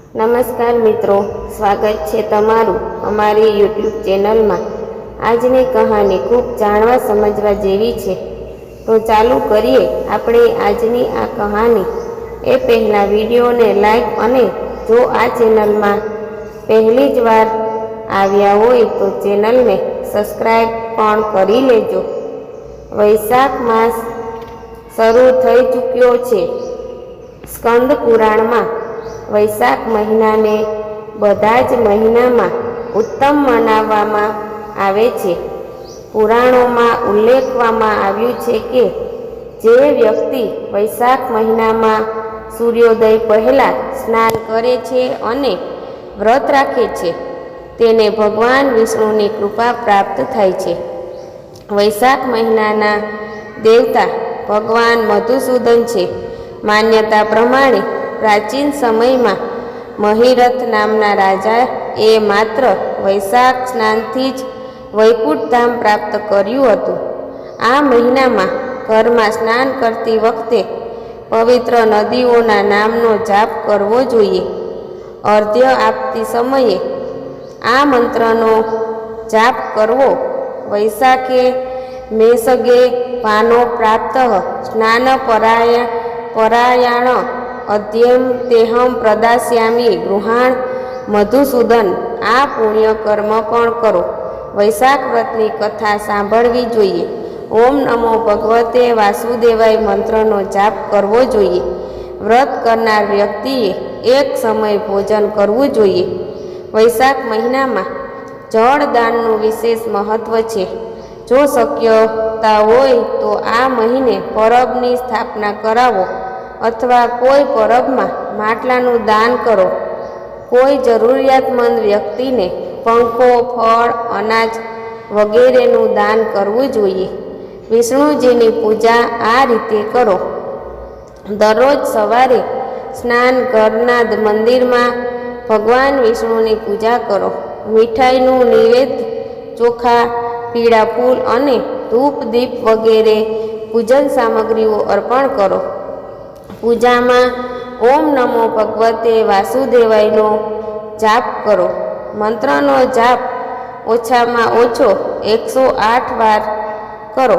નમસ્કાર મિત્રો, સ્વાગત છે તમારું અમારી યુટ્યુબ ચેનલમાં। આજની કહાની ખૂબ જાણવા સમજવા જેવી છે, તો ચાલુ કરીએ આપણે આજની આ કહાની। એ પહેલાં વિડીયોને લાઈક અને જો આ ચેનલમાં પહેલી જ વાર આવ્યા હોય તો ચેનલને સબસ્ક્રાઈબ પણ કરી લેજો। વૈશાખ માસ શરૂ થઈ ચૂક્યો છે। સ્કંદ પુરાણમાં વૈશાખ મહિનાને બધા જ મહિનામાં ઉત્તમ મનાવવામાં આવે છે। પુરાણોમાં ઉલ્લેખવામાં આવ્યું છે કે જે વ્યક્તિ વૈશાખ મહિનામાં સૂર્યોદય પહેલાં સ્નાન કરે છે અને વ્રત રાખે છે તેને ભગવાન વિષ્ણુની કૃપા પ્રાપ્ત થાય છે। વૈશાખ મહિનાના દેવતા ભગવાન મધુસૂદન છે। માન્યતા પ્રમાણે પ્રાચીન સમયમાં મહિરથ નામના રાજા એ માત્ર વૈશાખ સ્નાનથી જ વૈકુંઠ ધામ પ્રાપ્ત કર્યું હતું। આ મહિનામાં ઘરમાં સ્નાન કરતી વખતે પવિત્ર નદીઓના નામનો જાપ કરવો જોઈએ। અર્ધ્ય આપતી સમયે આ મંત્રનો જાપ કરવો। વૈશાખે મેષગે ભાનો પ્રાપ્ત સ્નાન પરાયણ અધ્યમ તેહમ પ્રદાસ્યામી ગૃહાણ મધુસૂદન। આ પુણ્ય કર્મ પણ કરો। વૈશાખ વ્રતની કથા સાંભળવી જોઈએ। ઓમ નમો ભગવતે વાસુદેવાય મંત્રનો જાપ કરવો જોઈએ। વ્રત કરનાર વ્યક્તિએ એક સમય ભોજન કરવું જોઈએ। વૈશાખ મહિનામાં જળદાનનું વિશેષ મહત્વ છે। જો શક્યતા હોય તો આ મહિને પરબની સ્થાપના કરાવો અથવા કોઈ પરબમાં માટલાનું દાન કરો। કોઈ જરૂરિયાતમંદ વ્યક્તિને પંખો, ફળ, અનાજ વગેરેનું દાન કરવું જોઈએ। વિષ્ણુજીની પૂજા આ રીતે કરો। દરરોજ સવારે સ્નાન ઘરના મંદિરમાં ભગવાન વિષ્ણુની પૂજા કરો। મીઠાઈનું નૈવેદ્ય, ચોખા, પીળા ફૂલ અને ધૂપ દીપ વગેરે પૂજન સામગ્રીઓ અર્પણ કરો। પૂજામાં ઓમ નમો ભગવતે વાસુદેવાયનો જાપ કરો। મંત્રનો જાપ ઓછામાં ઓછો 108 વાર કરો।